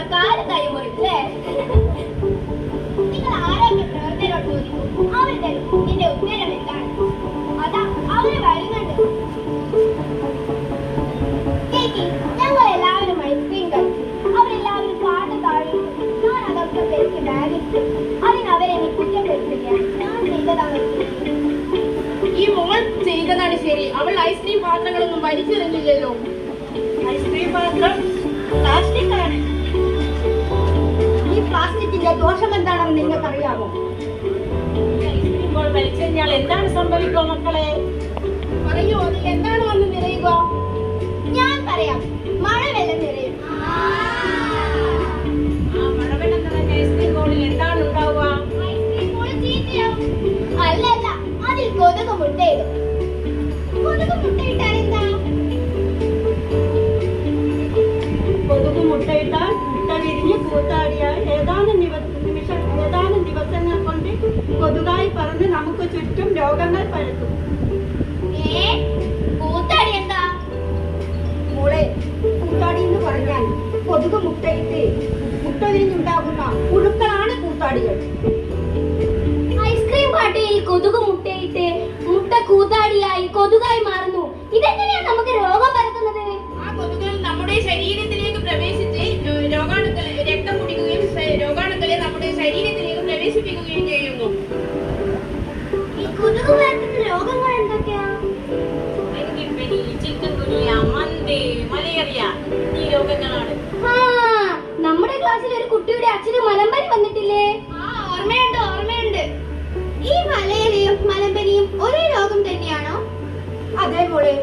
നമ്മുടെ കാലം കഴിയുമ്പോഴല്ലേ നിങ്ങൾ ആരോഗ്യ പ്രവർത്തകരോട് ചോദിക്കും, അവർ തരും ഇതിന്റെ ഉത്തരം എന്താണ്. അതാ അവര് വരുന്നുണ്ട്. ചേച്ചി, ഞങ്ങൾ എല്ലാവരും ഐസ്ക്രീം കഴിച്ചു. അവരെല്ലാവരും പാട്ട് താഴെ. ഞാൻ അതൊക്കെ പെരുക്കി ബാഗിട്ടു. അതിനവരെ കുറ്റപ്പെടുത്തില്ല. ഞാൻ ചെയ്തതാണ്. ഈ മോൾ ചെയ്തതാണ് ശരി. അവൾ ഐസ്ക്രീം പാത്രങ്ങളൊന്നും വലിച്ചെറിഞ്ഞില്ലല്ലോ. ഐസ്ക്രീം പാത്രം പ്ലാസ്റ്റിക് ആണ്. ഈ പ്ലാസ്റ്റിക്കിന്റെ ദോഷം എന്താണെന്ന് നിങ്ങൾക്കറിയാമോ? ഐസ്ക്രീം ബോൾ വലിച്ചെറിഞ്ഞാൽ എന്താണ് സംഭവിക്കുക മക്കളെ? പറയൂ, അതിൽ എന്താണ് വന്ന് നിറയുക? ഞാൻ പറയാം, മഴവെള്ളം നിറയും. മഴവെള്ളം നിറഞ്ഞ ഐസ്ക്രീം ബോളിൽ എന്താണ് ഉണ്ടാവുക? ഐസ്ക്രീം ബോൾ ചീത്തയാവും. അല്ലല്ല, അതിൽ കൊതുക് മുട്ടയിടും. കൊതുക് മുട്ടയിട്ടാൽ എന്താ? കൊതുക് മുട്ടയിട്ടാൽ മുട്ട വിരിഞ്ഞ് കൂത്താടിയാൽ ഏതാനും ദിവസങ്ങൾ കൊണ്ട് കൊതുകായി പറന്ന് നമുക്ക് ചുറ്റും രോഗങ്ങൾ പരത്തും. കൂത്താടി എന്താ? മോളെ, കൂത്താടി എന്ന് പറഞ്ഞാൽ കൊതുക് മുട്ടയിട്ട് മുട്ട വിരിഞ്ഞുണ്ടാകുന്ന പുഴുക്കളാണ് കൂത്താടികൾ. ഐസ്ക്രീം പാട്ടിൽ കൊതുക് മുട്ടയിട്ട് മുട്ട കൂത്താടിയായി കൊതുകായി മാറുന്നു. ഇതെങ്ങനെയാ നമുക്ക് രോഗം പരത്തുന്നത്? ആ കൊതുകുകൾ നമ്മുടെ ശരീരത്തിലേക്ക് പ്രവേശിച്ച് രോഗാണുക്കളെ രക്തം കുടിക്കുകയും രോഗാണുക്കളെ നമ്മുടെ ശരീരത്തിലേക്ക് പ്രവേശിപ്പിക്കുകയും ചെയ്യുന്നു. ഈ കൊതുക് പരത്തുന്ന രോഗങ്ങൾ എന്തൊക്കെയാ? ഡെങ്കിപ്പനി, ചിക്കൻ ഗുനിയ, മന്ത്, മലേറിയ ഈ രോഗങ്ങളാണ്. നമ്മുടെ ക്ലാസ്സിൽ ഒരു കുട്ടിയുടെ അച്ഛന് മലമ്പനി വന്നിട്ടില്ലേ? ഓർമ്മയുണ്ട്. ഈ മലേറിയയും മലമ്പനിയും ഒരേ രോഗം തന്നെയാണോ? അതേ മോളെ,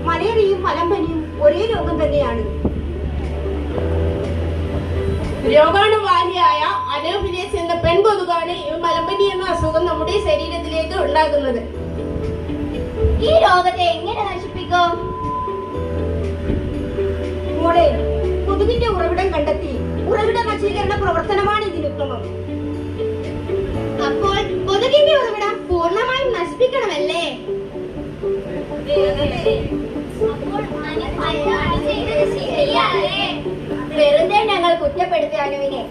മലേറിയയും മലമ്പനിയും ഒരേ രോഗം തന്നെയാണ്. രോഗാണുവാഹിയായ അനോഫിലിയസ് എന്ന പെൺകൊതുകാണ് ഈ മലമ്പനി എന്ന അസുഖം നമ്മുടെ ശരീരത്തിലേക്ക് ഉണ്ടാക്കുന്നത്. ഈ രോഗത്തെ എങ്ങനെ നശിപ്പിക്കും? മോളെ, കൊതുകിന്റെ ഉറവിടം കണ്ടെത്തി ഉറവിട നശീകരണ പ്രവർത്തനമാണ് ഇതിനുത്തമം. അപ്പോൾ കൊതുകിന്റെ ഉറവിടം പൂർണ്ണമായും നശിപ്പിക്കണമല്ലേ? വെറുതെ ഞങ്ങൾ കുറ്റപ്പെടുത്തിയ അനുവിനെ.